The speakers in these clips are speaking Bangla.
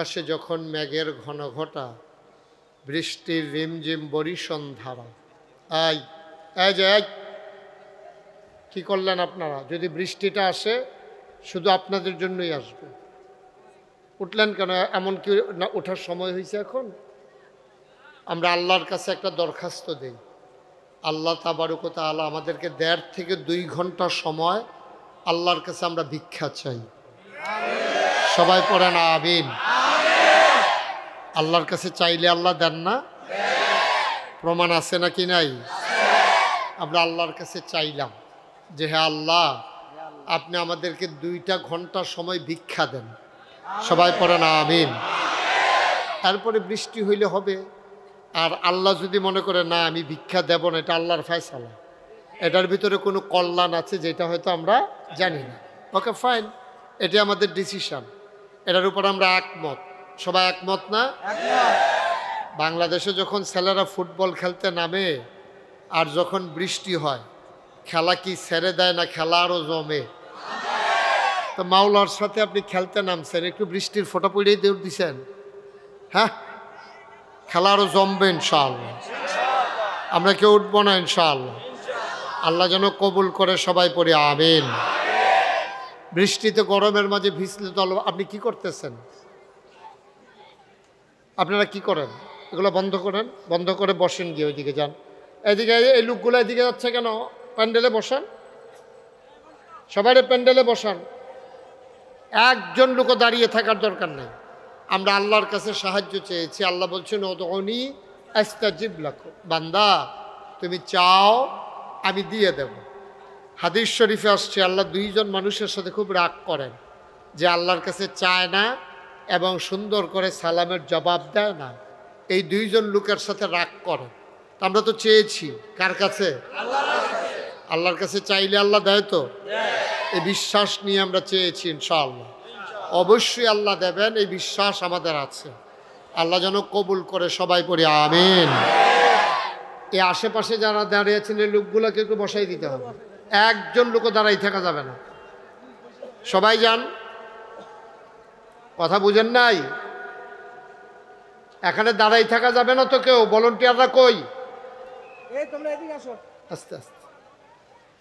আকাশে যখন মেঘের ঘন ঘটা, বৃষ্টির রিমঝিম বরিশন ধারা। এই এই যে কি করলেন আপনারা? যদি বৃষ্টিটা আসে শুধু আপনাদের জন্যই আসবে। উঠলেন কেন? এমন কি না ওঠার সময় হয়েছে এখন? আমরা আল্লাহর কাছে একটা দরখাস্ত দেই। আল্লাহ তাবারক ওয়া তাআলা আমাদেরকে 1.5 থেকে 2 ঘন্টা সময় আল্লাহর কাছে আমরা ভিক্ষা চাই। সবাই পড়েন আমিন। আল্লাহর কাছে চাইলে আল্লাহ দেন না? প্রমাণ আছে নাকি নাই? আমরা আল্লাহর কাছে চাইলাম যে হে আল্লাহ, আপনি আমাদেরকে 2টা ঘন্টা সময় ভিক্ষা দেন। সবাই পড়েন আমিন। তারপরে বৃষ্টি হইলে হবে। আর আল্লাহ যদি মনে করে না আমি ভিক্ষা দেব না, এটা আল্লাহর ফয়সালা, এটার ভিতরে কোনো কল্যাণ আছে যেটা হয়তো আমরা জানি না, ওকে ফাইন, এটা আমাদের ডিসিশন, এটার উপর আমরা একমত। সবাই একমত না? বাংলাদেশে যখন ছেলেরা ফুটবল খেলতে নামে আর যখন বৃষ্টি হয়, খেলা কি ছেড়ে দেয় না খেলা আরও জমে? তো মাওলার সাথে আপনি খেলতে নামছেন, একটু বৃষ্টির ফোঁটা পড়েই দৌড় দিছেন, হ্যাঁ, খেলা আরও জমবে ইনশাআল্লাহ। আমরা কেউ উঠবো না ইনশাআল্লাহ। আল্লাহ যেন কবুল করে, সবাই পড়ি আমিন। বৃষ্টিতে গরমের মাঝে ভিজলে তো আপনি কি করতেছেন? আপনারা কি করেন? এগুলো বন্ধ করেন, বন্ধ করে বসেন, গিয়ে ওইদিকে যান। এদিকে এই লোকগুলো এদিকে যাচ্ছে কেন? প্যান্ডেলে বসান, সবাই প্যান্ডেলে বসান। একজন লোকও দাঁড়িয়ে থাকার দরকার নেই। আমরা আল্লাহর কাছে সাহায্য চেয়েছি। আল্লাহ বলছেন উদউনি আস্তাজিব লাকুম, বান্দা তুমি চাও আমি দিয়ে দেব। হাদিস শরীফে আসছে আল্লাহ 2জন মানুষের সাথে খুব রাগ করেন, যে আল্লাহর কাছে চায় না এবং সুন্দর করে সালামের জবাব দেয় না। এই 2জন লোকের সাথে রাগ করেন। আমরা তো চেয়েছি কার কাছে? আল্লাহর কাছে চাইলে আল্লাহ দেয় তো? এই বিশ্বাস নিয়ে আমরা চেয়েছি, ইনশাআল্লাহ অবশ্যই আল্লাহ দেবেন, এই বিশ্বাস আমাদের আছে। আল্লাহ যেন কবুল করে, সবাই পড়ি আমিন। এই আশেপাশে যারা দাঁড়িয়েছেন এই লোকগুলোকে একটু বসাই দিতে হবে, একজন লোকও দাঁড়াই থাকা যাবে না। সবাই যান, কথা বুঝেন নাই? এখানে দাঁড়াই থাকা যাবে না তো কেউ। ভলান্টিয়াররা কই? আস্তে আস্তে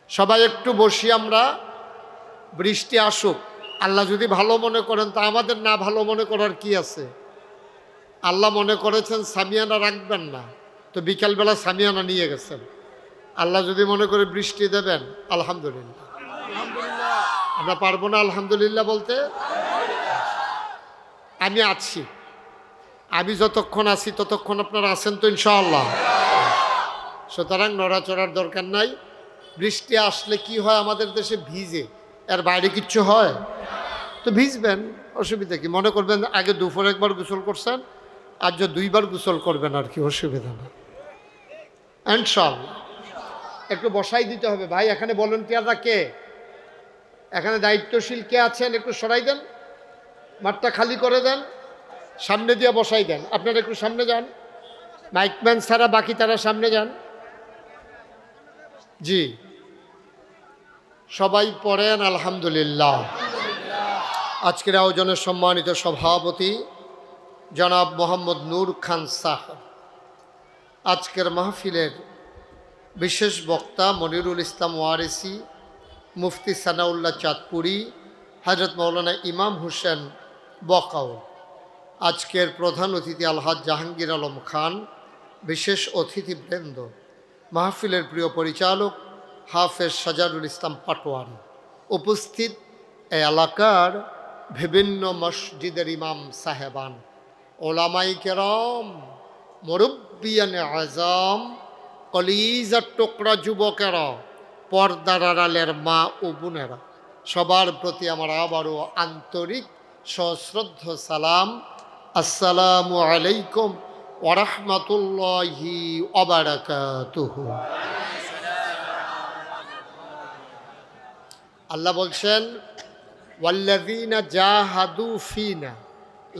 সবাই একটু বসি আমরা, বৃষ্টি আসুক। আল্লাহ যদি ভালো মনে করেন তা আমাদের না ভালো মনে করার কি আছে? আল্লাহ মনে করেছেন সামিয়ানা রাখবেন না, তো বিকালবেলা সামিয়ানা নিয়ে গেছেন। আল্লাহ যদি মনে করে বৃষ্টি দেবেন, আলহামদুলিল্লাহ। আমরা পারবো না আলহামদুলিল্লাহ বলতে? আমি আছি, আমি যতক্ষণ আছি ততক্ষণ আপনারা আছেন তো ইনশাআল্লাহ। সুতরাং নড়াচড়ার দরকার নাই। বৃষ্টি আসলে কি হয় আমাদের দেশে? ভিজে, এর বাইরে কিচ্ছু হয়? তো ভিজবেন, অসুবিধা কি? মনে করবেন আগে দুপুরে একবার গোসল করছেন, আর যে 2বার গোসল করবেন, আর কি অসুবিধা না ইনশাআল্লাহ। একটু বসাই দিতে হবে ভাই। এখানে ভলান্টিয়াররা কে? এখানে দায়িত্বশীল কে আছেন? একটু সরাই দেন, মাঠটা খালি করে দেন, সামনে দিয়ে বসাই দেন। আপনারা একটু সামনে যান, মাইকম্যান ছাড়া বাকি তারা সামনে যান। জি, সবাই পড়েন আলহামদুলিল্লাহ। আজকের আয়োজনের সম্মানিত সভাপতি জনাব মোহাম্মদ নূর খান সাহেব, আজকের মাহফিলের বিশেষ বক্তা মনিরুল ইসলাম ওয়ারেসি, মুফতি সানাউল্লাহ চাঁদপুরি, হযরত মাওলানা ইমাম হোসেন বকাউল, আজকের প্রধান অতিথি আলহাজ জাহাঙ্গীর আলম খান, বিশেষ অতিথিবৃন্দ, মাহফিলের প্রিয় পরিচালক হাফেজ সাজারুল ইসলাম পাটোয়ারি, উপস্থিত এই এলাকার বিভিন্ন মসজিদের ইমাম সাহেবান, ওলামাই কেরাম, মুরব্বিয়ানে আজম, কলিজার টুকরা যুবকেরা, পর্দার আড়ালের মা ও বোনেরা, সবার প্রতি আমার আবারও আন্তরিক সশ্রদ্ধ সালাম। আসসালামু আলাইকুম ওয়া রাহমাতুল্লাহি ওয়া বারাকাতুহু। আল্লাহ বলছেন ওয়াল্লাযীনা জাহাদু ফীনা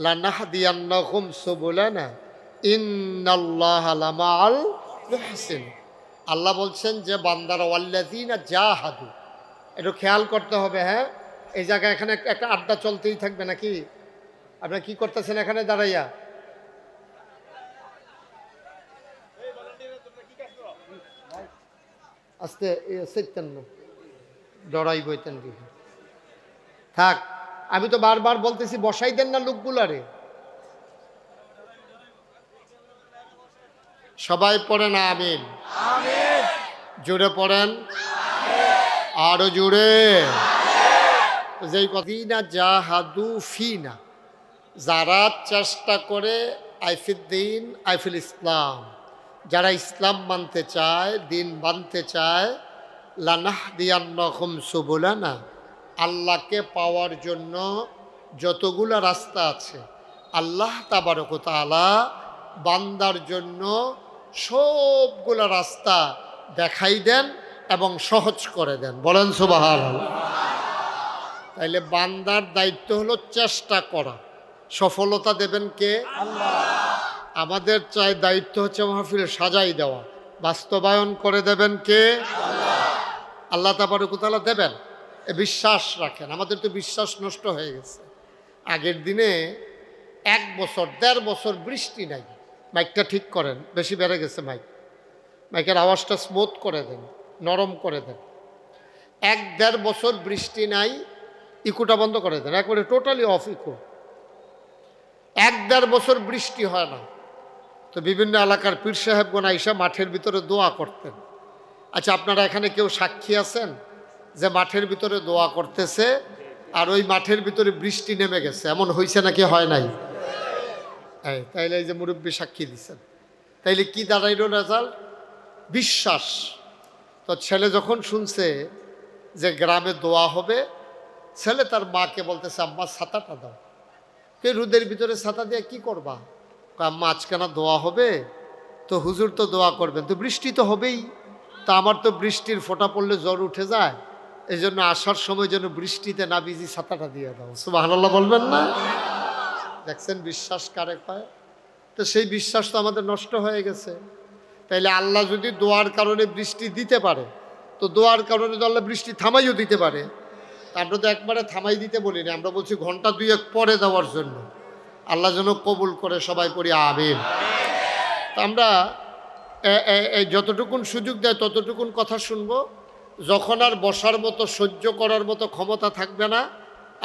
লানাহদিয়ান্নাহুম সুবুলানা ইন্নাল্লাহা লামাআল মুহসিন। আল্লাহ বলছেন যে বান্দারা ওয়াল্লাযীনা জাহাদু, একটু খেয়াল করতে হবে। হ্যাঁ, এই জায়গায় এখানে একটা আড্ডা চলতেই থাকবে নাকি? আপনারা কি করতেছেন এখানে দাঁড়াইয়া? আস্তে সেতেন না, ডরাই বইতেন কি থাক। আমি তো বারবার বলতেছি বসাই দেন না লোকগুলারে। সবাই পড়েন আমিন। জোরে পড়েন, আরো জোরে। যেই কথা জাহাদু ফিনা, যারা চেষ্টা করে আইফিদ্দিন আইফিল ইসলাম, যারা ইসলাম মানতে চায়, দিন মানতে চায়, লানাহদিয়ান্নাহুম সুবুলানা, আল্লাহকে পাওয়ার জন্য যতগুলো রাস্তা আছে আল্লাহ তাবারক ওয়া তাআলা বান্দার জন্য সবগুলো রাস্তা দেখাই দেন এবং সহজ করে দেন। বলেন সুবহানাল্লাহ। তাইলে বান্দার দায়িত্ব হলো চেষ্টা করা, সফলতা দেবেন কে? আল্লাহ। আমাদের চাই দায়িত্ব হচ্ছে মাহফিল সাজাই দেওয়া, বাস্তবায়ন করে দেবেন কে? আল্লাহ। আল্লাহ তাবারক ওয়া তাআলা দেবেন, এ বিশ্বাস রাখেন। আমাদের তো বিশ্বাস নষ্ট হয়ে গেছে। আগের দিনে 1 বছর 1.5 বছর বৃষ্টি নাই। মাইকটা ঠিক করেন, বেশি বেড়ে গেছে মাইকের আওয়াজটা স্মুথ করে দেন, নরম করে দেন। 1-1.5 বছর বৃষ্টি নাই, ইকুটা বন্ধ করে দেন, একবারে টোটালি অফ ইকো। 1-1.5 বছর বৃষ্টি হয় না, তো বিভিন্ন এলাকার পীর সাহেবগণ আইসা মাঠের ভিতরে দোয়া করতেন। আচ্ছা, আপনারা এখানে কেউ সাক্ষী আছেন যে মাঠের ভিতরে দোয়া করতেছে আর ওই মাঠের ভিতরে বৃষ্টি নেমে গেছে? এমন হয়েছে নাকি হয় নাই? তাইলে এই যে মুরব্বী সাক্ষী দিচ্ছেন, তাইলে কি দাঁড়াইল রেজাল্ট? বিশ্বাস। তো ছেলে যখন শুনছে যে গ্রামে দোয়া হবে, ছেলে তার মাকে বলতেছে, আম্মা ছাতাটা দাও। কে রোদের ভিতরে ছাতা দিয়ে কি করবা? আম্মা আজকে না দোয়া হবে, তো হুজুর তো দোয়া করবেন, তো বৃষ্টি তো হবেই, তা আমার তো বৃষ্টির ফোঁটা পড়লে জ্বর উঠে যায়, এই জন্য আসার সময় যেন বৃষ্টিতে না ভিজি ছাতাটা দিয়ে দাও। সুবহানাল্লাহ বলবেন না? দেখছেন বিশ্বাস কারে পায়? তো সেই বিশ্বাস তো আমাদের নষ্ট হয়ে গেছে। তাইলে আল্লাহ যদি দোয়ার কারণে বৃষ্টি দিতে পারে, তো দোয়ার কারণে তো আল্লাহ বৃষ্টি থামাইও দিতে পারে। আমরা তো একবারে থামাই দিতে বলিনি, আমরা বলছি ঘন্টা 2-1 পরে দেওয়ার জন্য। আল্লাহ যেন কবুল করে, সবাই পড়ি আমিন। তা আমরা যতটুকুন সুযোগ দেয় ততটুকুন কথা শুনবো। যখন আর বসার মতো, সহ্য করার মতো ক্ষমতা থাকবে না,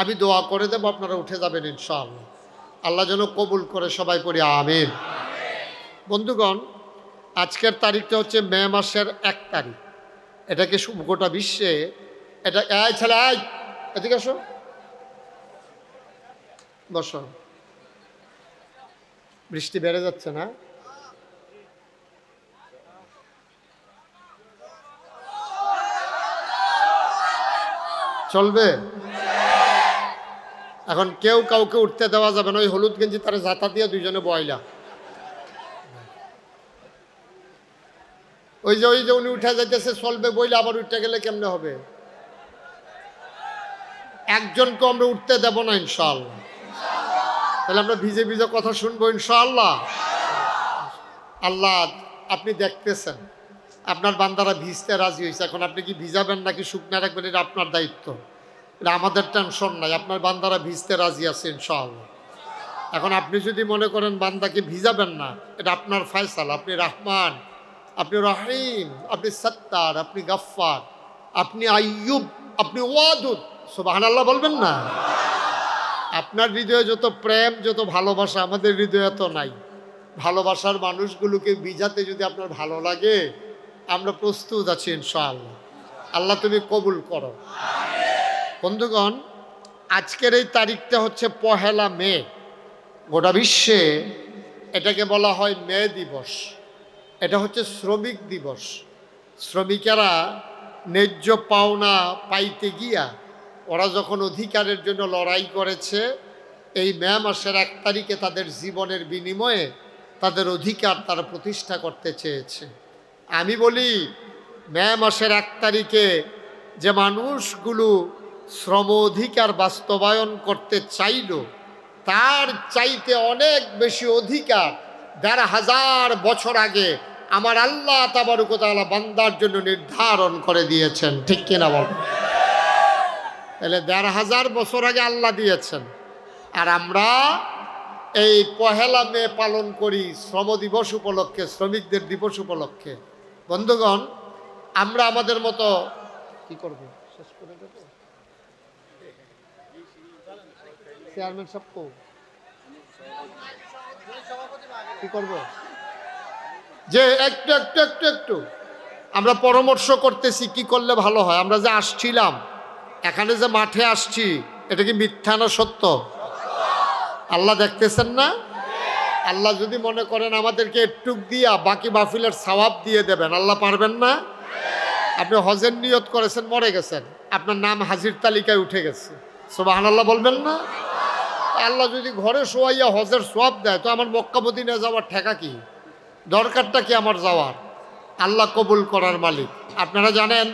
আমি দোয়া করে দেবো, আপনারা উঠে যাবেন ইনশাআল্লাহ। আল্লাহ যেন কবুল করে, সবাই পড়ি আমিন। বন্ধুগণ, আজকের তারিখটা হচ্ছে মে মাসের 1 তারিখ। এটাকে গোটা বিশ্বে এটা ছেলে এদিকে আসো, বসো। বৃষ্টি বেড়ে যাচ্ছে না? চলবে? এখন কেউ কাউকে উঠতে দেওয়া যাবে না। ওই হলুদ গেঞ্জি তারা জাতা দিয়ে দুইজনে বয়লা। ওই যে উনি উঠে যাইতেছে, চলবে বইলে আবার উঠতে গেলে কেমনে হবে? একজনকে আমরা উঠতে দেব না ইনশাআল্লাহ। তাহলে আমরা ভিজে ভিজে কথা শুনবো ইনশাআল্লাহ। আল্লাহ আপনি দেখতেছেন, আপনার বান্দারা ভিজতে রাজি হয়েছে। এখন আপনি কি ভিজাবেন নাকি শুকনা রাখবেন, এটা আপনার দায়িত্ব, এটা আমাদের টেনশন নাই। আপনার বান্দারা ভিজতে রাজি আছে ইনশাআল্লাহ। এখন আপনি যদি মনে করেন বান্দাকে ভিজাবেন না, এটা আপনার ফয়সালা। আপনি রহমান, আপনি রহিম, আপনি সত্তার, আপনি গফফার, আপনি আইয়ুব, আপনি ওয়াদুদ। সুবহানাল্লাহ বলবেন না? আপনার হৃদয়ে যত প্রেম, যত ভালোবাসা, আমাদের হৃদয়ে তো নাই। ভালোবাসার মানুষগুলোকে ভিজাতে যদি আপনার ভালো লাগে, আমরা প্রস্তুত আছি ইনশাআল্লাহ। আল্লাহ তুমি কবুল করো। বন্ধুগণ, আজকের এই তারিখটা হচ্ছে 1 মে। গোটা বিশ্বে এটাকে বলা হয় মে দিবস। এটা হচ্ছে শ্রমিক দিবস। শ্রমিকেরা ন্যায্য পাওনা পাইতে গিয়া ওরা যখন অধিকারের জন্য লড়াই করেছে, এই মে মাসের 1 তারিখে তাদের জীবনের বিনিময়ে তাদের অধিকার তারা প্রতিষ্ঠা করতে চেয়েছে। আমি বলি, মে মাসের 1 তারিখে যে মানুষগুলো শ্রম অধিকার বাস্তবায়ন করতে চাইল, তার চাইতে অনেক বেশি অধিকার 1,500 বছর আগে আমার আল্লাহ তাবারক ওয়া তাআলা বান্দার জন্য নির্ধারণ করে দিয়েছেন। ঠিক কিনা বল? তাহলে 1,500 বছর আগে আল্লাহ দিয়েছেন, আর আমরা এই পহেলা মে পালন করি শ্রম দিবস উপলক্ষে, শ্রমিকদের দিবস উপলক্ষে। বন্ধুগণ, আমরা আমাদের মতো কি করব, শেষ করে দেব? চেয়ারম্যান সাহেব কি করব যে একটু একটু একটু একটু আমরা পরামর্শ করতেছি কি করলে ভালো হয়। আমরা যে আসছিলাম, এখানে যে মাঠে আসছি, এটা কি মিথ্যা না সত্য? আল্লাহ দেখতেছেন না? আল্লাহ যদি মনে করেন আমাদেরকে একটুক দিয়া বাকি মাহফিলের সওয়াব দিয়ে দেবেন, আল্লাহ পারবেন না? আপনি হজের নিয়ত করেছেন, মরে গেছেন, আপনার নাম হাজির তালিকায় উঠে গেছে, সুবহানাল্লাহ বলবেন না? আল্লাহ যদি ঘরে শোয়াইয়া হজের সওয়াব দেয়, তো আমার মক্কা মদিনায় যাওয়ার ঠেকা কি? দরকারটা কি আমার যাওয়ার? আল্লাহ কবুল করার মালিক। আপনারা জানেন,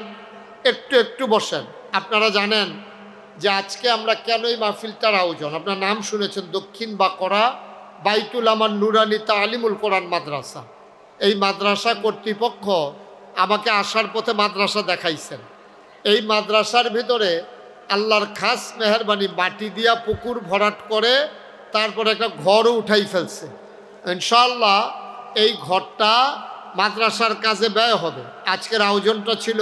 একটু একটু বসেন, আপনারা জানেন যে আজকে আমরা কেন এই মাহফিলটার আয়োজন? আপনার নাম শুনেছেন, দক্ষিণ বাকরা বাইতুল আমার নুরানি তালিমুল কোরআন মাদ্রাসা। এই মাদ্রাসা কর্তৃপক্ষ আমাকে আসার পথে মাদ্রাসা দেখাইছেন। এই মাদ্রাসার ভিতরে আল্লাহর খাস মেহরবানি মাটি দিয়া পুকুর ভরাট করে তারপরে একটা ঘরও উঠাই ফেলছে। ইনশাআল্লাহ এই ঘরটা মাদ্রাসার কাজে ব্যয় হবে। আজকের আয়োজনটা ছিল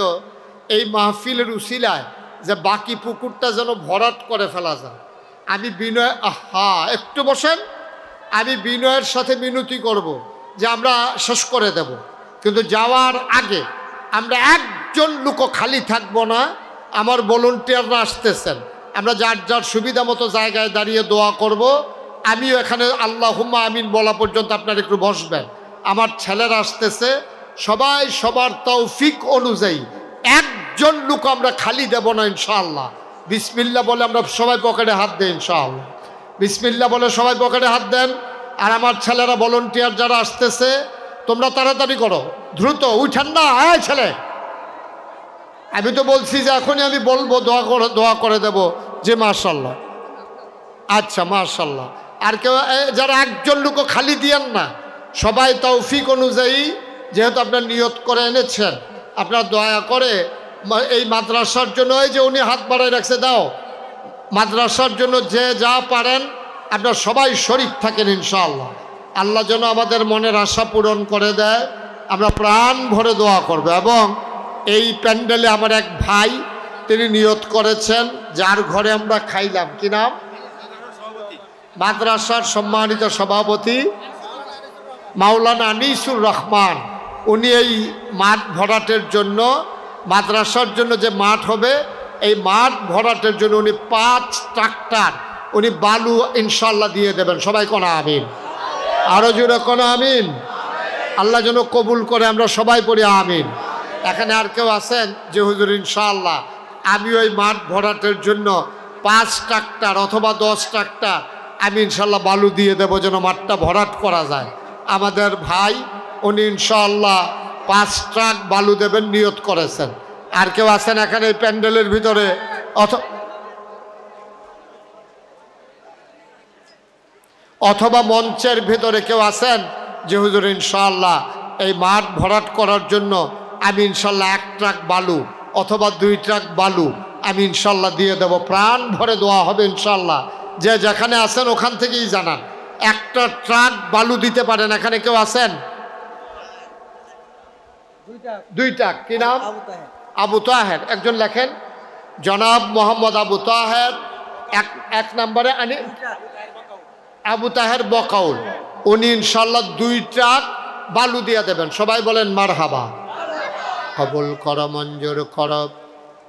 এই মাহফিলের উসিলায় যে বাকি পুকুরটা যেন ভরাট করে ফেলা যায়। আমি বিনয়, একটু বসেন, আমি বিনয়ের সাথে মিনতি করব যে আমরা শেষ করে দেব, কিন্তু যাওয়ার আগে আমরা একজন লোকও খালি থাকবো না। আমার ভলান্টিয়াররা আসতেছেন, আমরা যার যার সুবিধা মতো জায়গায় দাঁড়িয়ে দোয়া করব। আমিও এখানে আল্লাহুম্মা আমিন বলা পর্যন্ত আপনারা একটু বসবেন। আমার ছেলেরা আসতেছে, সবাই সবার তৌফিক অনুযায়ী একজন লোক আমরা খালি দেব না ইনশাআল্লাহ। বিসমিল্লাহ বলে আমরা সবাই পকেটে হাত দেই ইনশাআল্লাহ। বিসমিল্লাহ বলে সবাই পকেটে হাত দেন। আর আমার ছেলেরা ভলান্টিয়ার যারা আসতেছে, তোমরা তাড়াতাড়ি করো, দ্রুত উঠেন না। হ্যাঁ ছেলে, আমি তো বলছি যে এখনই আমি বলবো, দোয়া করে দেব যে মাশাআল্লাহ। আচ্ছা মাশাআল্লাহ। আর কেউ যারা একজন লোকও খালি দিয়েন না, সবাই তৌফিক অনুযায়ী, যেহেতু আপনার নিয়ত করে এনেছেন, আপনার দয়া করে এই মাদ্রাসার জন্য, এই যে উনি হাত বাড়ায় রাখছে, দাও, মাদ্রাসার জন্য যে যা পারেন আপনার সবাই শরীক থাকেন ইনশাআল্লাহ। আল্লাহ যেন আমাদের মনের আশা পূরণ করে দেয়, আমরা প্রাণ ভরে দোয়া করব। এবং এই প্যান্ডেলে আমার এক ভাই, তিনি নিয়ত করেছেন, যার ঘরে আমরা খাইলাম, কি নাম? মাদ্রাসার সম্মানিত সভাপতি মাওলানা আনিসুর রহমান। উনি এই মাঠ ভরাটের জন্য, মাদ্রাসার জন্য যে মাঠ হবে, এই মাঠ ভরাটের জন্য উনি 5 ট্রাক্টর উনি বালু ইনশাল্লাহ দিয়ে দেবেন। সবাই কোন আমিন, আরো জোরে কোন আমিন। আল্লাহ যেন কবুল করে, আমরা সবাই পড়ি আমিন। এখানে আর কেউ আছেন যে হুজুর ইনশাআল্লাহ আমি ওই মাঠ ভরাটের জন্য 5 ট্রাক্টর অথবা 10 ট্রাক্টর আমি ইনশাল্লাহ বালু দিয়ে দেবো, যেন মাঠটা ভরাট করা যায়? আমাদের ভাই উনি ইনশাআল্লাহ 5 ট্রাক বালু দেবেন, নিয়ত করেছেন। আর কেউ আছেন এখানে এই প্যান্ডেলের ভিতরে অথবা মঞ্চের ভিতরে কেউ আছেন যে হুজুর ইনশাআল্লাহ এই মাঠ ভরাট করার জন্য আমি ইনশাল্লাহ 1 ট্রাক বালু অথবা 2 ট্রাক বালু আমি ইনশাল্লাহ দিয়ে দেব? প্রাণ ভরে দোয়া হবে ইনশাল্লাহ। যে যেখানে আছেন ওখান থেকেই জানান, 1টা ট্রাক বালু দিতে পারেন। এখানে কেউ আছেন? 2 ট্রাক। কি নাম? আবু তাহের। একজন লেখেন, জনাব মোহাম্মদ আবু তাহের। 1 নম্বরে আবু তাহের বকাউল, উনি ইনশাল্লাহ 2 ট্রাক বালু দিয়ে দেবেন। সবাই বলেন মারহাবা। কবুল কর, মঞ্জুর কর,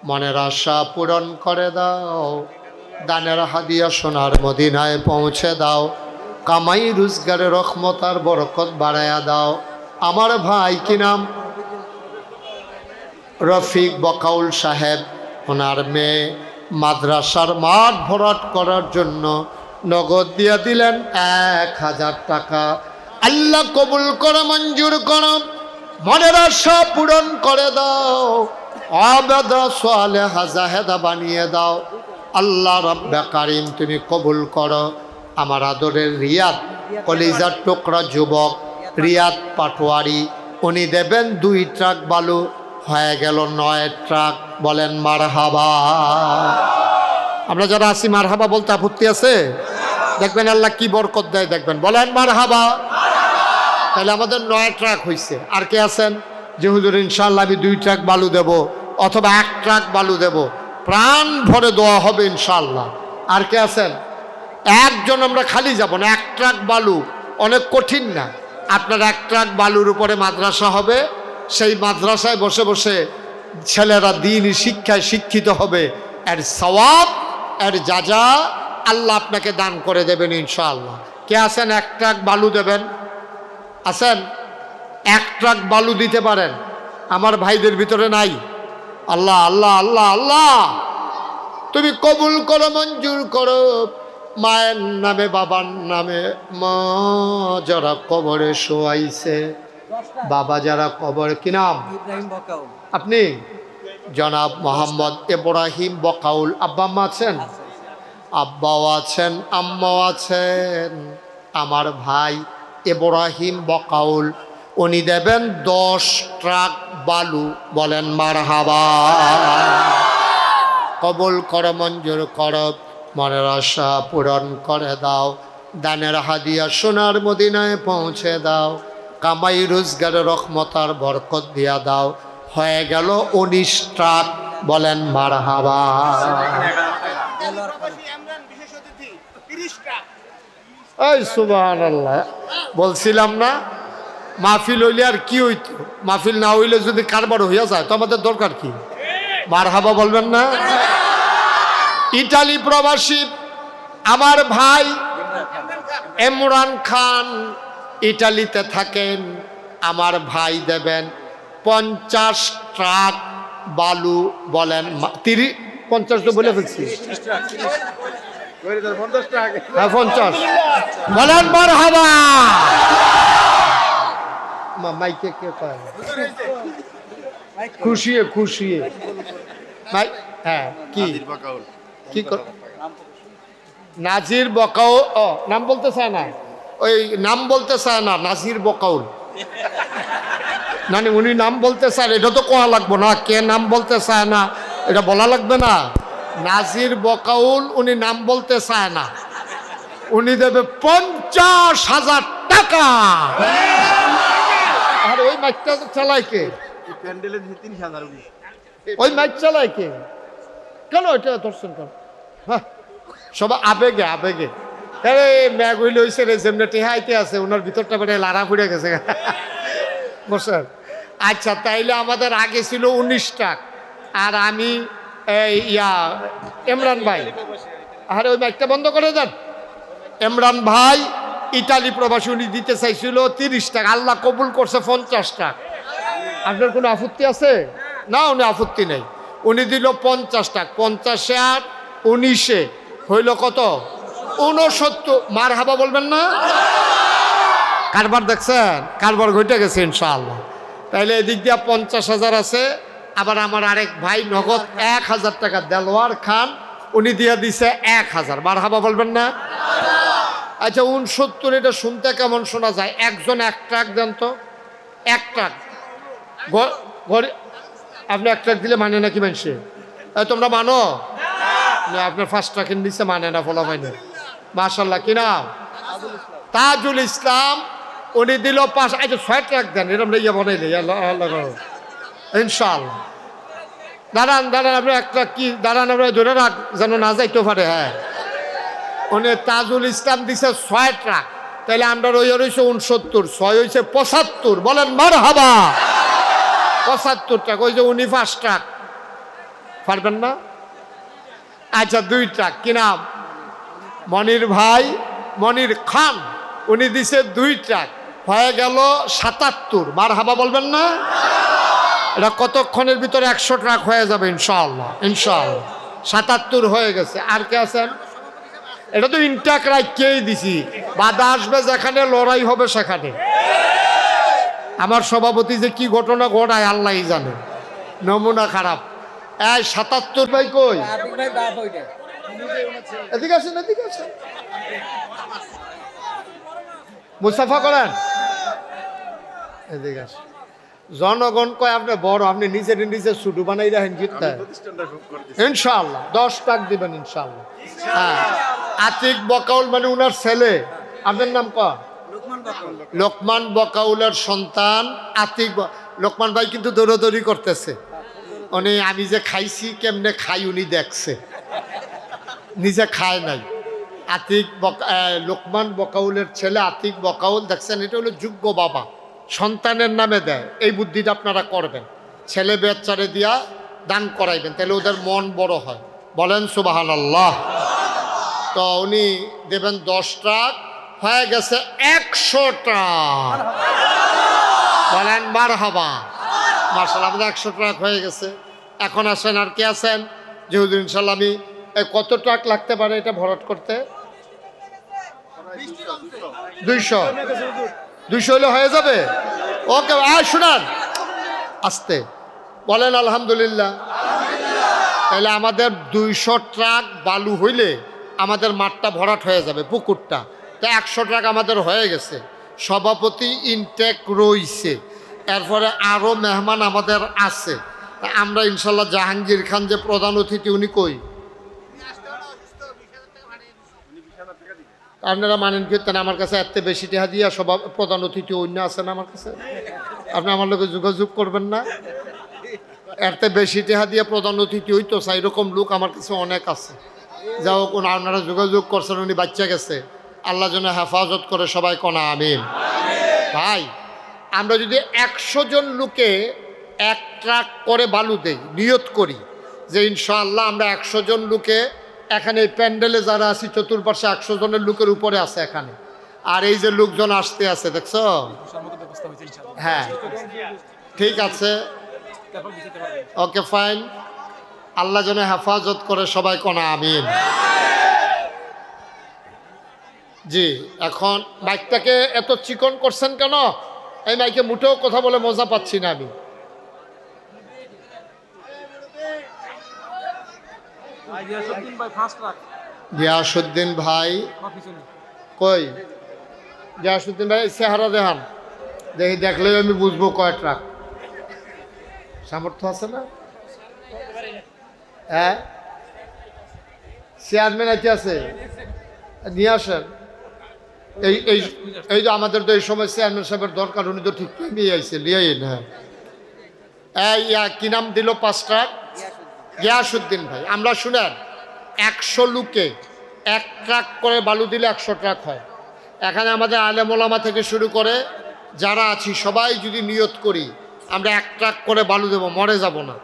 মনের আশা পূরণ করে দাও, দানের হাদিয়া সোনার মদিনায় পৌঁছে দাও, কামাই রোজগারে রহমত আর বরকত বাড়ায়া দাও। আমার ভাই কি নাম? রফিক বকাউল সাহেব। ওনার মেয়ে মাদ্রাসার মাঠ ভরাট করার জন্য নগদ দিয়ে দিলেন 1000 টাকা। আল্লাহ কবুল করে, মঞ্জুর করো, মনের আশা পূরণ করে দাও, আবেদা সালেহা জাহেদা বানিয়ে দাও। আল্লাহ রব্বে কারিম তুমি কবুল করো। আমার আদরের রিয়াদ, কলিজার টুকরা যুবক রিয়াদ পাটোয়ারি, উনি দেবেন 2 ট্রাক বালু, হয়ে গেল 9 ট্রাক। বলেন মারহাবা। আমরা যারা আছি মারহাবা বলতে আপত্তি আছে? দেখবেন আল্লাহ কি বরকত দেয় দেখবেন। বলেন মারহাবা। তাহলে আমাদের 9 ট্রাক হয়েছে। আর কে আছেন যে হুজুর ইনশাআল্লাহ আমি 2 ট্রাক বালু দেব অথবা 1 ট্রাক বালু দেব, প্রাণ ভরে দোয়া হবে ইনশাআল্লাহ। আর কে আছেন? একজন আমরা খালি যাব না। 1 ট্রাক বালু অনেক কঠিন না। আপনার 1 ট্রাক বালুর উপরে মাদ্রাসা হবে, সেই মাদ্রাসায় বসে বসে ছেলেরা দ্বীনি শিক্ষায় শিক্ষিত হবে। এর সওয়াব এর যাজা আল্লাহ আপনাকে দান করে দেবেন ইনশাআল্লাহ। কে আছেন 1 ট্রাক বালু দেবেন? আছেন? 1 ট্রাক বালু দিতে পারেন? আমার ভাইদের ভিতরে নাই? আল্লাহ আল্লাহ আল্লাহ আল্লাহ তুমি কবুল করো, মঞ্জুর করো। মায়ের নামে বাবার নামে, মা যারা কবরে শোয়াইছে, বাবা যারা কবরে, কি নাম আপনি? জনাব মোহাম্মদ ইব্রাহিম বকাউল। আব্বা আম্মা আছেন? আব্বাও আছেন, আম্মাও আছেন। আমার ভাই ইব্রাহিম বকাউল উনি দেবেন 10 ট্রাক বালু। বলেন মারহাবা। কবুল করো, মঞ্জুর করো, মনের আশা পূরণ করে দাও। দানের হাদিয়া সোনার মদিনায় পৌঁছে দাও। কামাই রোজগারের রহমতার বরকত দিয়া দাও। হয়ে গেল 19 ট্রাক। বলেন মারহাবা। এই সুবহানাল্লাহ। বলছিলাম না মাহফিল হইলে আর কি হইতো? মাহফিল না হইলে যদি কারবার হইয়া যায় তো আমাদের দরকার কি? মারহাবা বলবেন না? ইটালি প্রবাসী আমার ভাই ইমরান খান ইটালিতে থাকেন। আমার ভাই দেবেন 50 ট্রাক বালু। বলেন 50 তো বলে ফেলছি। হ্যাঁ 50। বলেন মারহাবা। মাইকে কে কয়? খুশিয়ে খুশিয়ে। হ্যাঁ কি কি নাজির বকাউল। ও নাম বলতে চায় না, ওই নাম বলতে চায় না। নাজির বকাউল মানে উনি নাম বলতে চায়, এটা তো কোয়া লাগবে না। কে নাম বলতে চায় না এটা বলা লাগবে না। নাজির বকাউল উনি নাম বলতে চায় না। উনি দেবে 50,000 টাকা। আর ওই মাইকটা চালায় কে? ওই মাইক চালায় কে? কেন এটা ধরছেন কেন? হ্যাঁ সবাই আবেগে আবেগে। আরে ম্যাগ হইলে হয়েছে রে, যেমনি টেহাইতে আছে ওনার ভিতরটা বেড়ে লাড়া ফুড়ে গেছে বসেন। আচ্ছা তাইলে আমাদের আগে ছিল 19 ট্রাক। আর আমি ইমরান ভাই, আরে ওই মাইকটা বন্ধ করে দেন। ইমরান ভাই ইটালি প্রবাসী, উনি দিতে চাইছিল 30 টাকা। আল্লাহ কবুল করছে 50 টাকা। আপনার কোনো আপত্তি আছে? না উনি আপত্তি নেই। উনি দিল 50 টাকা। 50 আর 19 হইল কত? 69। মারহাবা বলবেন না? কারবার দেখছেন? কারবার ঘটে গেছে ইনশাআল্লাহ। তাইলে এদিক দিয়া 50,000 আছে। আবার আমার আরেক ভাই নগদ 1,000 টাকা, দেলোয়ার খান, উনি দিয়া দিছে 1,000। মারহাবা বলবেন না? আচ্ছা 69 এটা শুনতে কেমন শোনা যায়? একজন 1 ট্রাক দেন তো। 1 ট্রাক ঘরে আপনি 1 ট্রাক দিলে মানে নাকি মানুষে? তোমরা মানো না? আপনার 5 ট্রাকের নিচে মানে না, ফলা হয় না। মাশাল্লাহ। কি নাম? তাজুল ইসলাম। উনি দিল 5। আচ্ছা 6 ট্রাক দেন, এরকম ইয়ে বানাইলে ইনশাআল্লাহ। দাঁড়ান দাঁড়ান, আপনি 1 ট্রাক কি দাঁড়ান, আপনার ধরে রাখ যেন না যাইতে পারে। হ্যাঁ উনি তাজুল ইসলাম দিছে 6 ট্রাক। তাহলে আমরা রইয়া রয়েছে 69, 6 হয়েছে 75। বলেন মারহাবা। 75 ট্রাক। ওই যে উনি 5 ট্রাক পারবেন না? আচ্ছা 2 ট্রাক। কি নাম? মনির ভাই, মনির খান, উনি দিছে 2 ট্রাক। হয়ে গেল 77। মারহাবা বলবেন না? এটা কতক্ষণের ভিতরে 100 ট্রাক হয়ে যাবে ইনশাআল্লাহ। ইনশাআল্লাহ 77 হয়ে গেছে। আর কে আছেন? এটা তো ইনটাক রাখকেই দিছি। বাধা আসবে যেখানে, লড়াই হবে সেখানে। আমার সভাপতি যে কি ঘটনা ঘটায় আল্লাহই জানে। নমুনা খারাপ। এই 77 ভাই কই? এদিকে আসেন, এদিকে আসেন। মুস্তাফা করেন, এদিকে আসেন। জনগণ কয় আপনি বড়, আপনি নিজের নিজে ছুটু বানাই রাখেন। জিততে ইনশাআল্লাহ 10 টাকা দিবেন ইনশাআল্লাহ। হ্যাঁ আতিক বকাউল মানে উনার ছেলে। আপনার নাম ক? লোকমান বকাউলের সন্তান আতিক। লোকমান ভাই কিন্তু দৌড়াদৌড়ি করতেছে, উনি আমি যে খাইছি কেমনে খাই উনি দেখছে, নিজে খায় নাই। আতিক লোকমান বকাউলের ছেলে আতিক বকাউল, দেখছেন এটা হলো যোগ্য বাবা, সন্তানের নামে দেয়। এই বুদ্ধিটা আপনারা করবেন, ছেলে বেচারে দিয়া দান করাইবেন, তাহলে ওদের মন বড় হয়। বলেন সুবহানাল্লাহ। তো উনি দেবেন 10 ট্রাক, হয়ে গেছে 100 ট্রাক। বলেন মারহাবা। মাশাআল্লাহ, আমাদের 100 ট্রাক হয়ে গেছে। এখন আসেন, আর কে আছেন? যে হুজুর ইনশাল্লাহ আমি কত ট্রাক লাগতে পারে এটা ভরাট করতে? 200 হলে হয়ে যাবে। ওকে, শুনান আস্তে বলেন আলহামদুলিল্লাহ। তাহলে আমাদের 200 ট্রাক বালু হইলে আমাদের মাঠটা ভরাট হয়ে যাবে, পুকুরটা। তা 100 ট্রাক আমাদের হয়ে গেছে। সভাপতি ইনটেক রইছে, এরপরে আরও মেহমান আমাদের আছে। তা আমরা ইনশাল্লাহ জাহাঙ্গীর খান যে প্রধান অতিথি, উনি কই? আপনারা মানেন কীর্তন আমার কাছে এত বেশি টাকা দিয়া সভা প্রধান অতিথি অন্য আছেন আমার কাছে, আপনি আমার লোকে যোগাযোগ করবেন না? এত বেশি টাকা দিয়ে প্রধান অতিথি হইতো এরকম লোক আমার কাছে অনেক আছে। যাও কোন আপনারা যোগাযোগ করছেন, উনি বাচ্চা গেছে, আল্লাহ যেন হেফাজত করে, সবাই কোনা আমিন। ভাই, আমরা যদি 100 জন লোকে 1 ট্রাক করে বালু দেই, নিয়ত করি যে ইনশাআল্লাহ আমরা 100 জন লোকে, এখানে এই প্যান্ডেলে যারা আছি চতুর্পাশে 100 জনের লোকের উপরে আছে এখানে, আর এই যে লোকজন আসতে আছে দেখছো? হ্যাঁ ঠিক আছে, ওকে ফাইন, আল্লাহ যেন হেফাজত করে, সবাই কোনা আমিন। জি, এখন মাইকটাকে এত চিকন করছেন কেন? এই মাইকে মুঠেও কথা বলে মজা পাচ্ছি না আমি। গিয়াসউদ্দিন ভাই কই? গিয়াসউদ্দিন ভাই চেহারা দেখান, দেখি, দেখলে আমি বুঝবো কয় ট্রাক। সামর্থ্য আছে না? হ্যাঁ, চেয়ারম্যান আছে, নিয়ে আসেন। এই এই এই যে আমাদের তো এই সময় চেয়ারম্যান সাহেবের দরকার, উনি তো ঠিক নিয়ে আইছে, লিয়ে। হ্যাঁ, এই কি নাম দিল 5 ট্রাক? গিয়াসউদ্দিন ভাই। আমরা শুনেন, 100 লোকে 1 ট্রাক করে বালু দিলে 100 ট্রাক হয়। এখানে আমাদের আলেম ওলামা থেকে শুরু করে যারা আছি সবাই যদি নিয়ত করি আমরা 1 ট্রাক করে বালু দেবো, মরে যাব না।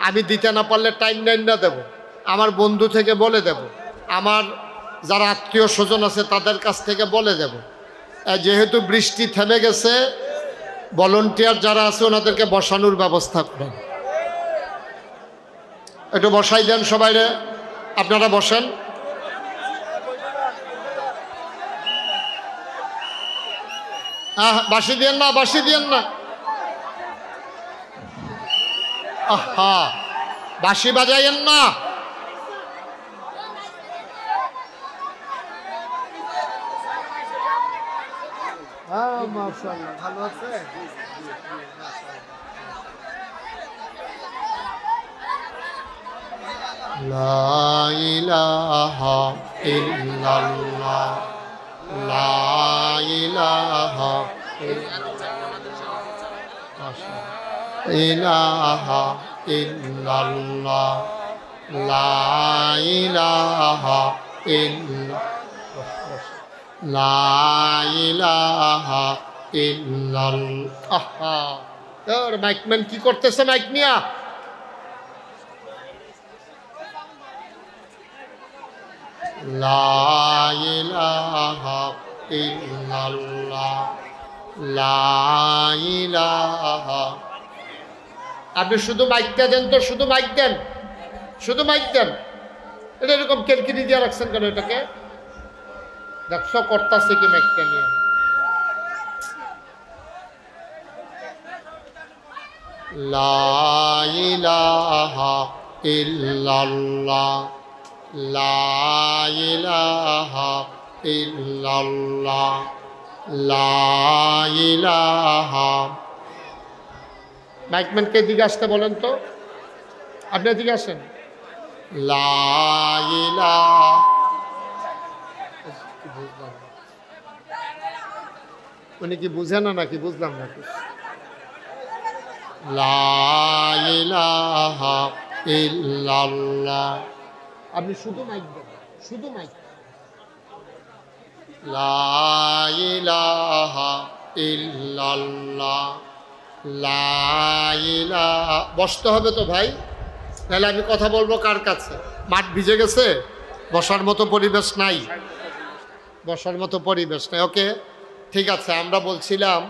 আমি দিতে না পারলে টাইম লাইন না দেবো, আমার বন্ধু থেকে বলে দেব, আমার যারা আত্মীয় স্বজন আছে তাদের কাছ থেকে বলে দেব। যেহেতু বৃষ্টি থেমে গেছে, ভলান্টিয়ার যারা আছে ওনাদেরকে বসানোর ব্যবস্থা করেন, একটু বসাই দেন সবাইরে, আপনারা বসেন। বাসি দিয়েন না, বাসি দিয়েন না। আহা, বাসি বাজাইয়েন না। মাশাআল্লাহ, ভালো আছে। লা ইলাহা ইল্লাল্লাহ, লা ইলাহা ইলাহা ইল্লাল্লাহ, লা ইলাহা ইল্লাল্লাহ, লা ইলাহা ইল্লাল্লাহ। মাইকম্যান কি করতেছে মাইক নিয়া? লা ইলাহা ইল্লাল্লাহ, লা ইলাহা। আপনি শুধু মাইকটা দেন তো, শুধু মাইক দেন, শুধু মাইক দেন। এটা এরকম কেলকিনি দিয়ে রাখছেন কেন? এটাকে দেখছো করতেছে কি মাইকটা নিয়ে? লা ইলাহা ইল্লাল্লাহ, লা ইলাহা ইল্লাল্লাহ, লা ইলাহা। মাইকম্যানকে এদিকে আসতে বলেন তো, আপনি এদিকে আসেন। লা ইলাহা উনি কি বুঝে না নাকি? বুঝলাম নাকি? লা ইলাহা ইল্লাল্লাহ। আপনি শুধু মাইক দেন, শুধু মাইক। লা ইলাহা ইল্লাল্লাহ, লা ইলাহা। বসতে হবে তো ভাই, তাহলে আমি কথা বলবো কার কাছে? মাঠ ভিজে গেছে, বসার মতো পরিবেশ নাই, বসার মতো পরিবেশ নাই। ওকে, ঠিক আছে। আমরা বলছিলাম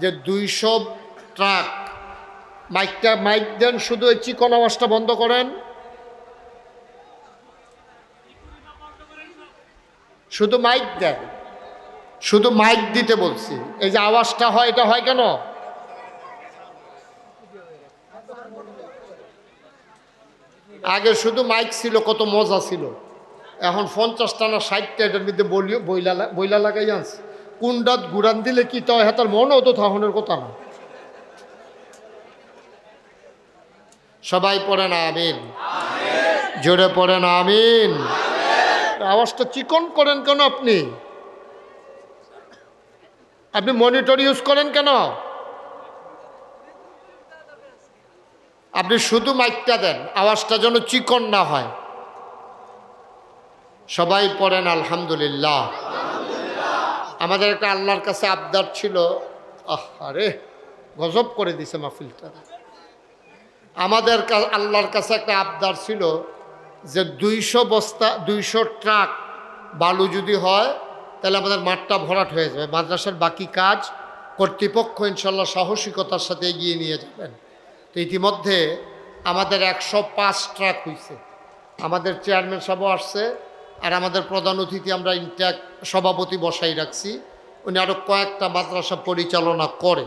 যে 200 ট্রাক মাইকটা, মাইক দেন, শুধু ওই চিকন আওয়াজটা বন্ধ করেন, শুধু মাইক দেন, শুধু মাইক দিতে বলছি। এই যে আওয়াজটা হয়, এটা হয় কেন? আগে শুধু মাইক ছিল, কত মজা ছিল। এখন 50টা না 60টা এটার মধ্যে বইলা লাগাই আনছে। কুন্ডাত গুড়ান দিলে কি তো হাতার মনও তো থাহনের কথা না। সবাই পড়েন আমিন, জোরে পড়েন আমিন। আওয়াজটা চিকন করেন কেন? আপনি আপনি মনিটর ইউজ করেন কেন? আপনি শুধু মাইকটা দেন, আওয়াজটা যেন চিকন না হয়। সবাই পড়েন আলহামদুলিল্লাহ। আমাদের একটা আল্লাহর কাছে আবদার ছিল, আরে গজব করে দিছে মাহফিলটা। আমাদের আল্লাহর কাছে একটা আবদার ছিল যে 200 বস্তা, 200 ট্রাক বালু যদি হয় তাহলে আমাদের মাঠটা ভরাট হয়ে যাবে। মাদ্রাসার বাকি কাজ কর্তৃপক্ষ ইনশাল্লাহ সাহসিকতার সাথে এগিয়ে নিয়ে যাবেন। তো ইতিমধ্যে আমাদের 105 ট্রাক হয়েছে। আমাদের চেয়ারম্যান সাহেবও আসছে, আর আমাদের প্রধান অতিথি আমরা ইনট্যাক সভাপতি বসাই রাখছি। উনি আরও কয়েকটা মাদ্রাসা পরিচালনা করে,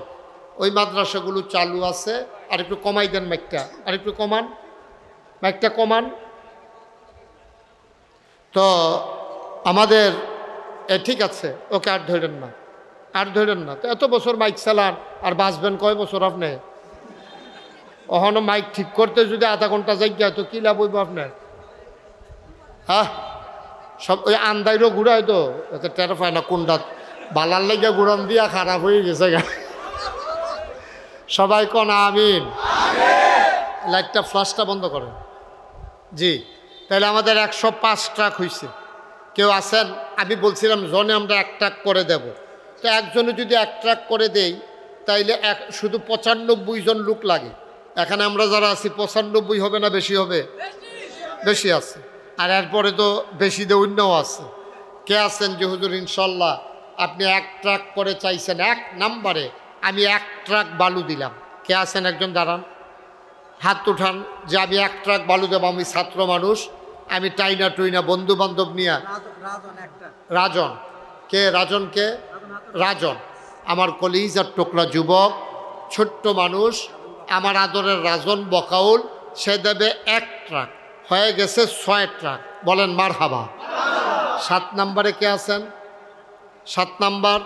ওই মাদ্রাসাগুলো চালু আছে। আর একটু কমাই দেন মাইকটা, আর একটু কমান, মাইকটা কমান। তো আমাদের ঠিক আছে, ওকে আর ধরেন না, আর ধরেন না। তো এত বছর মাইক চালান, আর বাঁচবেন কয় বছর আপনি? ওখানে মাইক ঠিক করতে যদি আধা ঘন্টা জায়গা, তো কী লাভ হইব আপনার? হ্যাঁ, সব ওই আন্দাইরও ঘুরায়, তো এত টের পায় না কোনটা বালার লেগে ঘুরান দিয়া খারাপ হয়ে গেছে গা। সবাই কোন আমিন। লাইটটা ফ্লাশটা বন্ধ করেন। জি, তাহলে আমাদের 105 ট্রাক হয়েছে। কেউ আছেন? আমি বলছিলাম জনে আমরা 1 ট্রাক করে দেব। তো একজনে যদি 1 ট্রাক করে দেই তাইলে শুধু 95 জন লোক লাগে। এখানে আমরা যারা আছি 95 হবে না বেশি হবে? বেশি আছে। আর এরপরে তো বেশি অন্যও আছে। কে আছেন যে হুজুর ইনশাল্লাহ আপনি 1 ট্রাক করে চাইছেন, 1 নম্বরে আমি 1 ট্রাক বালু দিলাম? কে আছেন? একজন দাঁড়ান, হাত উঠান যে আমি 1 ট্রাক বালু দেব। আমি ছাত্র মানুষ, আমি টাইনা টুইনা বন্ধু বান্ধব নিয়ে। রাজন কে? রাজন কে? রাজন আমার কলিজার টুকরা যুবক, ছোট্ট মানুষ, আমার আদরের রাজন বকাউল, সে দেবে 1 ট্রাক। হয়ে গেছে 6 ট্রাক। বলেন মারহাবা। 7 নম্বরে কে আছেন? 7 নম্বর,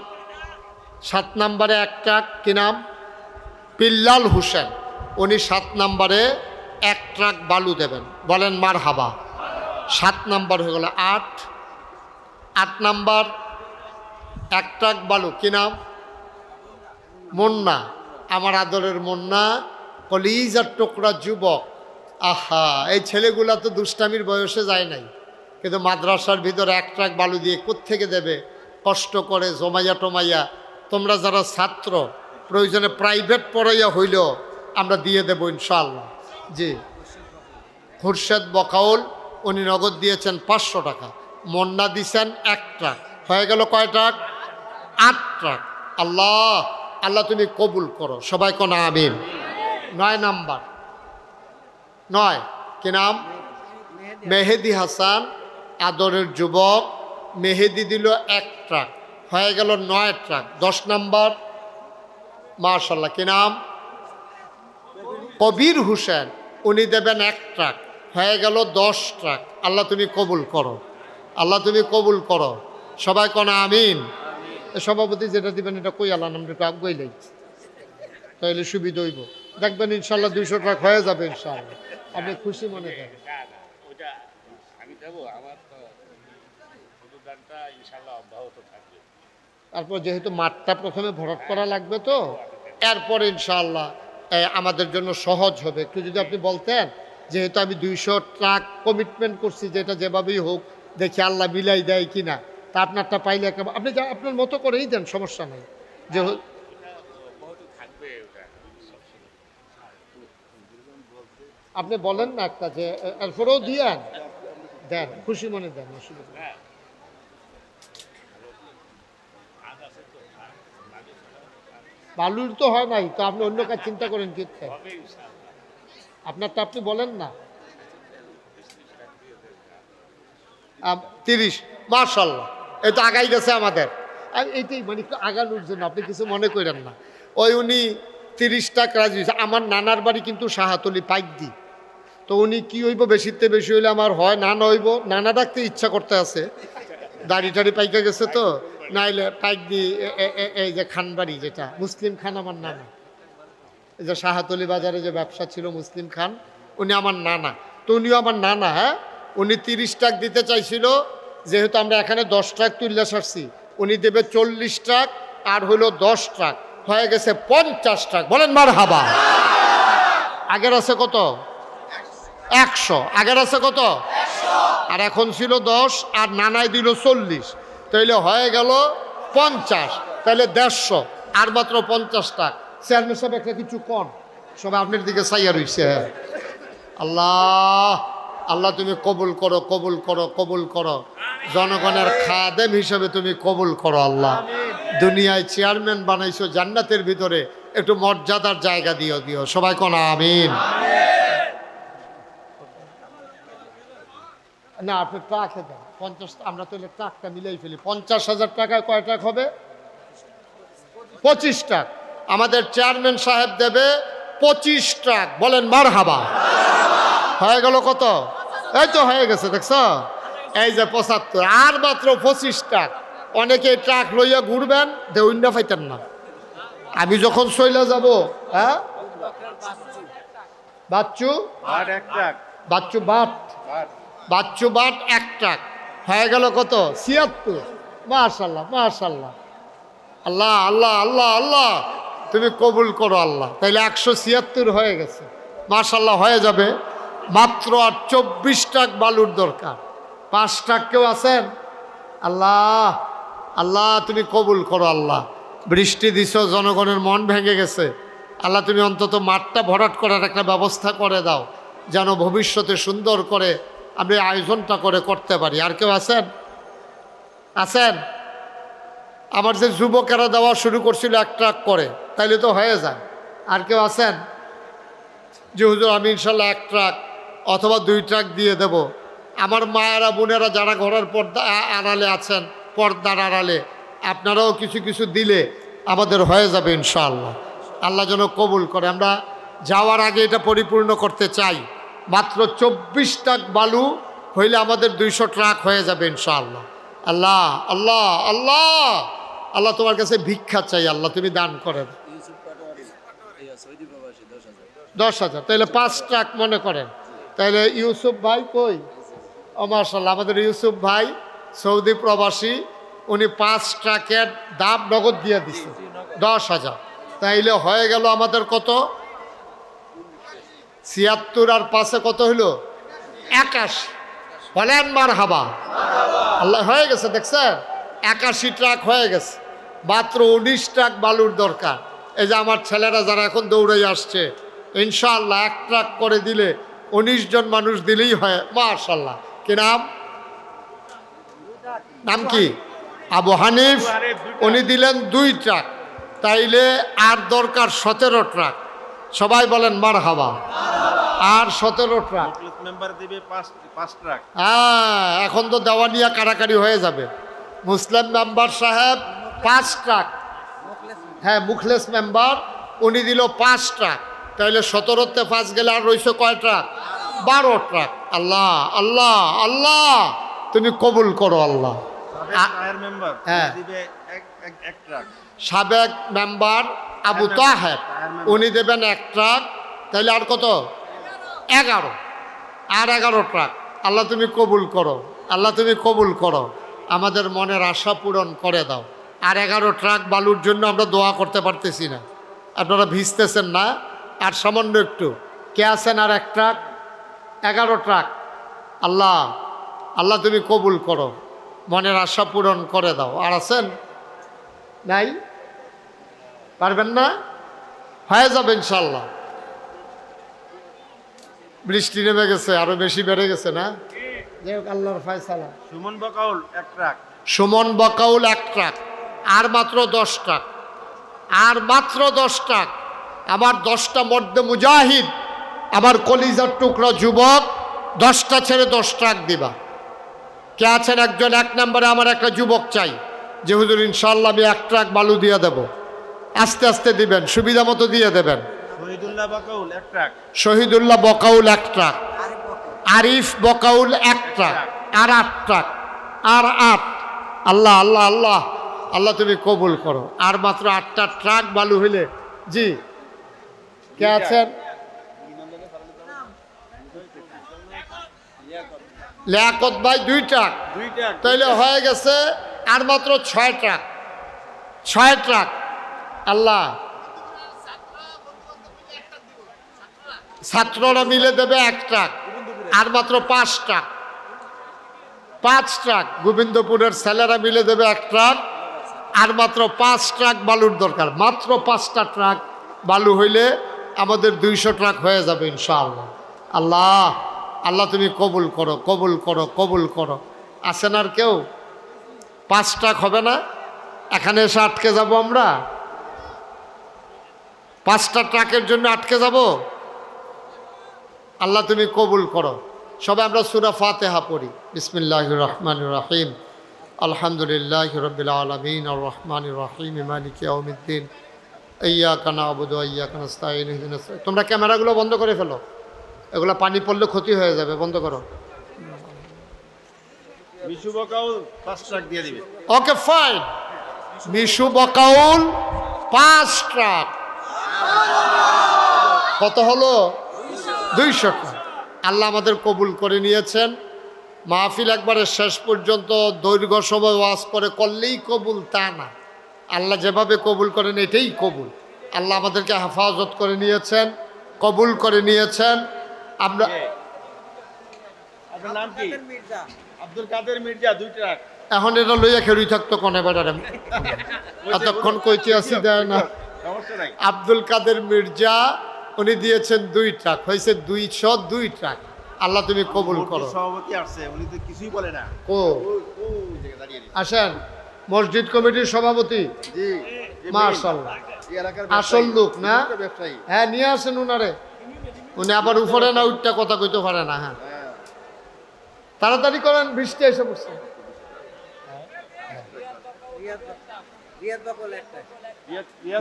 7 নম্বরে 1 ট্রাক। কি নাম? পিল্লাল হোসেন। উনি 7 নম্বরে 1 ট্রাক বালু দেবেন। বলেন মারহাবা। 7 নম্বর হয়ে গেল। 8 নম্বর 1 ট্রাক বালু। কি নাম? মুন্না, আমার আদরের মুন্না, কলিজার টুকরা যুবক। আহা, এই ছেলেগুলা তো দুষ্টামির বয়সে যায় নাই, কিন্তু মাদ্রাসার ভিতরে 1 ট্রাক বালু দিয়ে কোত্থেকে দেবে? কষ্ট করে জমাইয়া টমাইয়া। তোমরা যারা ছাত্র, প্রয়োজনে প্রাইভেট পড়াইয়া হইলেও আমরা দিয়ে দেব ইনশাআল্লাহ। জি, খুরশেদ বকাউল উনি নগদ দিয়েছেন 500 টাকা। মন্না দিছেন 1 ট্রাক। হয়ে গেল কয় ট্রাক? 8 ট্রাক। আল্লাহ আল্লাহ তুমি কবুল করো। সবাই কোন আমিন। 9 নাম্বার, 9। কি নাম? মেহেদি হাসান, আদরের যুবক। মেহেদি দিল 1 ট্রাক। হয়ে গেল 9 ট্রাক। 10 নাম্বার মাশাআল্লাহ। কি নাম? কবির হোসেন, উনি দেবেন 1 ট্রাক। হয়ে গেল 10 ট্রাক। আল্লাহ তুমি কবুল করো, আল্লাহ তুমি কবুল করো। সবাই কোন আমিন। সভাপতি যেটা দিবেন এটা কই আল্লাহ নামটা একটু আগুয়াই লাগছে, তাহলে সুবিধা হইব। দেখবেন ইনশাল্লাহ 200 ট্রাক হয়ে যাবে ইনশাআল্লাহ। আপনি খুশি মনে করেন? তারপর যেহেতু মাঠটা প্রথমে ভরাট করা লাগবে, তো এরপরে ইনশাআল্লাহ আমাদের জন্য সহজ হবে। একটু যদি আপনি বলতেন, যেহেতু আমি 200 ট্রাক কমিটমেন্ট করছি, যেটা যেভাবেই হোক দেখি আল্লাহ মিলাই দেয় কিনা, তা আপনারটা পাইলে আপনি যা আপনার মতো করেই দেন, সমস্যা নেই। যে আপনি বলেন না একটা, যে এরপরেও দিয়েন, দেন, খুশি মনে দেন, অসুবিধা নেই। বালুর তো হয় নাই, তো আপনি অন্য কাজ চিন্তা করেন কি? আপনারটা আপনি বলেন না। 30, মাশাআল্লাহ, এই তো আগাই গেছে আমাদের। আর এইটাই মানে একটু আগানোর জন্য, আপনি কিছু মনে করেন না। ওই উনি 30টা রাজি হয়েছে। আমার নানার বাড়ি কিন্তু শাহাতলি পাইক দি, তো উনি কি হইব, বেশিতে বেশি হইলে আমার হয় না হইব, নানা ডাকতে ইচ্ছা করতে আছে, দাড়ি টাড়ি পাইকা গেছে তো, নাইলে পাইক দি। এই যে খানবাড়ি, যেটা মুসলিম খান আমার নানা, এই যে শাহাতলি বাজারে যে ব্যবসা ছিল মুসলিম খান, উনি আমার নানা। তো উনিও আমার নানা। হ্যাঁ, উনি 30 ট্রাক দিতে চাইছিল, যেহেতু আমরা এখানে 10 ট্রাক তুললে সারছি, উনি দেবে 40 ট্রাক, আর হইল 10 ট্রাক, হয়ে গেছে 50 ট্রাক। বলেন মারহাবা। আগের আছে কত? 100। আগের আছে কত? আর এখন ছিল 10, আর নানায় দিল 40, তাইলে হয়ে গেল 50, তাইলে 150, আর মাত্র 50 টাকা। চেয়ারম্যান সাহেব একটা কিছু কম, সবাই আপনার দিকে চাইয়া রইছে। আল্লাহ, আল্লাহ তুমি কবুল করো, কবুল করো, কবুল করো। জনগণের খাদেম হিসেবে তুমি কবুল করো আল্লাহ। দুনিয়ায় চেয়ারম্যান বানাইছো, জান্নাতের ভিতরে একটু মর্যাদার জায়গা দিও, দিও সবাই কোন আমিন। না, আপনি ট্রাকে দেন 50, আমরা তো ট্রাকটা মিলাই ফেলি। 50,000 টাকায় কয় ট্রাক হবে? 25 ট্রাক। আমাদের চেয়ারম্যান সাহেব দেবে 25 ট্রাক। বলেন মারহাবা। হয়ে গেল কত? এই তো হয়ে গেছে, দেখছো? এই যে 75, আর মাত্র 25 ট্রাক। অনেকে ট্রাক লইয়া ঘুরবেন, দেউন্ডা পাইতেন না। আমি যখন চইলা যাব, হ্যাঁ, Bachchu Bachchu but, Bachchu but 1 truck, হয়ে গেল কত? 76। মাশাআল্লাহ, মাশাআল্লাহ। আল্লাহ, আল্লাহ, আল্লাহ, আল্লাহ তুমি কবুল করো আল্লাহ। তাইলে 176 হয়ে গেছে। মাশাআল্লাহ, হয়ে যাবে। মাত্র আর 24 ট্রাক বালুর দরকার। 5 ট্রাক কেউ আছেন? আল্লাহ, আল্লাহ তুমি কবুল করো আল্লাহ। বৃষ্টি দিছো, জনগণের মন ভেঙে গেছে। আল্লাহ তুমি অন্তত মাঠটা ভরাট করার একটা ব্যবস্থা করে দাও, যেন ভবিষ্যতে সুন্দর করে আমরা আয়োজনটা করে করতে পারি। আর কেউ আছেন? আছেন? আমার যে যুবকেরা দেওয়া শুরু করছিল 1 ট্রাক করে, তাইলে তো হয়ে যায়। আর কেউ আছেন? যে হুজুর আমি ইনশাল্লাহ 1 ট্রাক অথবা 2 ট্রাক দিয়ে দেব। আমার মায়েরা বোনেরা যারা ঘরের পর্দা আড়ালে আছেন, পর্দার আড়ালে, আপনারাও কিছু কিছু দিলে আমাদের হয়ে যাবে ইনশাআল্লাহ। আল্লাহ যেন কবুল করে। আমরা যাওয়ার আগে এটা পরিপূর্ণ করতে চাই। মাত্র 24 ট্রাক বালু হইলে আমাদের 200 ট্রাক হয়ে যাবে ইনশাআল্লাহ। আল্লাহ, আল্লাহ, আল্লাহ, আল্লাহ তোমার কাছে ভিক্ষা চাই আল্লাহ, তুমি দান করেন। 10,000, তাহলে 5 ট্রাক মনে করেন। তাহলে ইউসুফ ভাই কই? ও মাশাআল্লাহ, আমাদের ইউসুফ ভাই সৌদি প্রবাসী, উনি 5 ট্রাকের দাম নগদ দিয়ে দিচ্ছে 10,000। তাইলে হয়ে গেল আমাদের কত? 76 আর 5-এ কত হইল? 81। বলেন মারহাবা। আল্লাহ, হয়ে গেছে, দেখছেন? 81 ট্রাক হয়ে গেছে। মাত্র 19 ট্রাক বালুর দরকার। এই যে আমার ছেলেরা যারা এখন দৌড়ে আসছে, ইনশাআল্লাহ 1 ট্রাক করে দিলে 19 জন মানুষ দিলেই হয়। মাশাআল্লাহ। কি নাম? নাম কি? আবু হানিফ। উনি দিলেন 2 ট্রাক, তাইলে আর দরকার 17 ট্রাক। সবাই বলেন মারহাবা। আর 17 ট্রাক মেম্বার দিবে 5 ট্রাক। হ্যাঁ, এখন তো দেওয়ানিয়া কারাকারি হয়ে যাবে। মুসলিম মেম্বার সাহেব 5 ট্রাক, হ্যাঁ মুখলেস মেম্বার, উনি দিল 5 ট্রাক। তাইলে 17তে 5 গেলে আর রয়েছে কয় ট্রাক? 12 ট্রাক। আল্লাহ, আল্লাহ, আল্লাহ তুমি কবুল করো আল্লাহ। হ্যাঁ, সাবেক মেম্বার আবু তাহের, উনি দেবেন 1 ট্রাক। তাইলে আর কত? 11। আর 11 ট্রাক। আল্লাহ তুমি কবুল করো, আল্লাহ তুমি কবুল করো। আমাদের মনের আশা পূরণ করে দাও। আর 11 ট্রাক বালুর জন্য আমরা দোয়া করতে পারতেছি না। আপনারা ভিজতেছেন না? আর সামান্য একটু কে আছেন? আর 1 ট্রাক, 11 ট্রাক। আল্লাহ, আল্লাহ তুমি কবুল করো, মনের আশা পূরণ করে দাও। আর আছেন? নাই? পারবেন না? হয়ে যাবে ইনশাল্লাহ। বৃষ্টি নেমে গেছে, আরো বেশি বেড়ে গেছে না? যাই হোক, আল্লাহর ফয়সালা। সুমন বকাউল 1 ট্রাক। সুমন বকাউল 1 ট্রাক। আর মাত্র 10 ট্রাক, আর মাত্র 10 ট্রাক। আমার 10টা মর্দে মুজাহিদ, আমার কলিজার টুকরা যুবক, 10টা ছেড়ে 10 ট্রাক দিবা। কে আছেন? একজন 1 নম্বরে আমার একটা যুবক চাই যে হুজুর ইনশাল্লাহ আমি 1 ট্রাক বালু দিয়ে দেব। আস্তে আস্তে দিবেন, সুবিধা মতো দিয়ে দেবেন। Shahidullah Bakaul 1 truck. Shahidullah Bakaul 1 truck. Arif Bakaul 1 truck. আর 8 ট্রাক, আর 8। আল্লাহ আল্লাহ আল্লাহ, আল্লাহ তুমি কবুল করো। আর মাত্র 8টা ট্রাক বালু হইলে। জি, কে আছেন? লিয়াকত ভাই 2 ট্রাক। 2 ট্রাক। তাইলে হয়ে গেছে আর মাত্র 6 ট্রাক। 6 ট্রাক। আল্লাহ, ছাত্ররা মিলে দেবে 1 ট্রাক। আর মাত্র 5 ট্রাক। 5 ট্রাক। গোবিন্দপুরের ছেলেরা মিলে দেবে 1 ট্রাক। আর মাত্র 5 ট্রাক বালুর দরকার। মাত্র 5টা ট্রাক বালু হইলে আমাদের 200 ট্রাক হয়ে যাবে ইনশাআল্লাহ। আল্লাহ, আল্লাহ তুমি কবুল করো, কবুল করো, কবুল করো। আছেন আর কেউ? 5 ট্রাক হবে না? এখানে এসে আটকে যাব আমরা? 5টা ট্রাকের জন্য আটকে যাব? আল্লাহ তুমি কবুল করো। সবাই আমরা সূরা ফাতিহা পড়ি। বিসমিল্লাহির রহমানির রহিম। আলহামদুলিল্লাহি রাব্বিল আলামিন আর রহমানির রহিম মালিকি ইয়াউমিদ্দিন ইয়্যাকা না'বুদু ওয়া ইয়্যাকা নাস্তাঈন ইহদিনাস সিরাত। তোমরা ক্যামেরাগুলো বন্ধ করে ফেলো, এগুলো পানি পড়লে ক্ষতি হয়ে যাবে, বন্ধ করো। মিশু বকাউল 5 ট্রাক দিয়ে দিবে। Okay fine. Mishu Bakaul 5 truck. কত হলো? 200 ট্রাক। আল্লাহ আমাদের কবুল করে নিয়েছেন। মাহফিল একবারে শেষ পর্যন্ত দৈর্ঘ্য সময় ওয়াজ করে করলেই কবুল তা না, আল্লাহ যেভাবে কবুল করেন এটাই কবুল। আল্লাহ আমাদেরকে হেফাজত করে নিয়েছেন, কবুল করে নিয়েছেন। আমরা আপনার নাম কি? আব্দুল কাদের মির্জা 2 ট্রাক। এখন এটা লইয়া খেলুই থাকতো কোনে বেড়ারে, এতক্ষণ কইতে আসি দেয় না। সমস্যা নাই। আব্দুল কাদের মির্জা উনি দিয়েছেন 2 ট্রাক, হয়েছে 202 ট্রাক। আল্লাহ তুমি কবুল করো। সভাপতি আসছে, উনি তো কিছুই বলে না। ও ওই জায়গায় দাঁড়িয়ে আছে। আসেন, মসজিদ কমিটির সভাপতি। জি, মাশাআল্লাহ, এই এলাকার আসল লোক না? ব্যবসায়ী। হ্যাঁ, নিয়ে আসেন উনারে। উনি আবার উপরে না উঠটা কথা কইতে পারে না। হ্যাঁ, তাড়াতাড়ি করেন, বৃষ্টি এসে পড়ছে।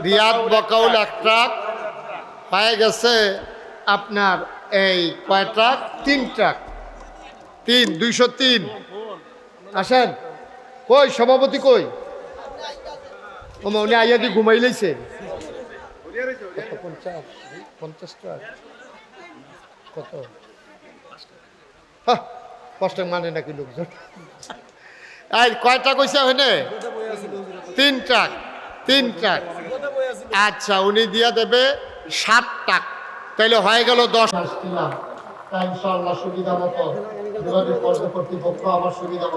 রিয়াদ বকাউল 1 ট্রাক হয়ে গেছে। আপনার এই কয় ট্রাক? 3 ট্রাক। 203। আসেন, কই সভাপতি কই? ওমা উনি আইয়া কি ঘুমাই লাইছে? 50 ট্রাক কত? হ্যাঁ, কষ্ট মানে নাকি লোকজন। এই কয়টা কইছে হইনে? 3 ট্রাক। 3 ট্রাক। আচ্ছা, উনি দিয়া দেবে 7 ট্রাক। তাইলে হয়ে গেল 10। ইনশাআল্লাহ সুবিধা মতো যোগাযোগ করবে কর্তৃপক্ষ, আমার সুবিধা মতো।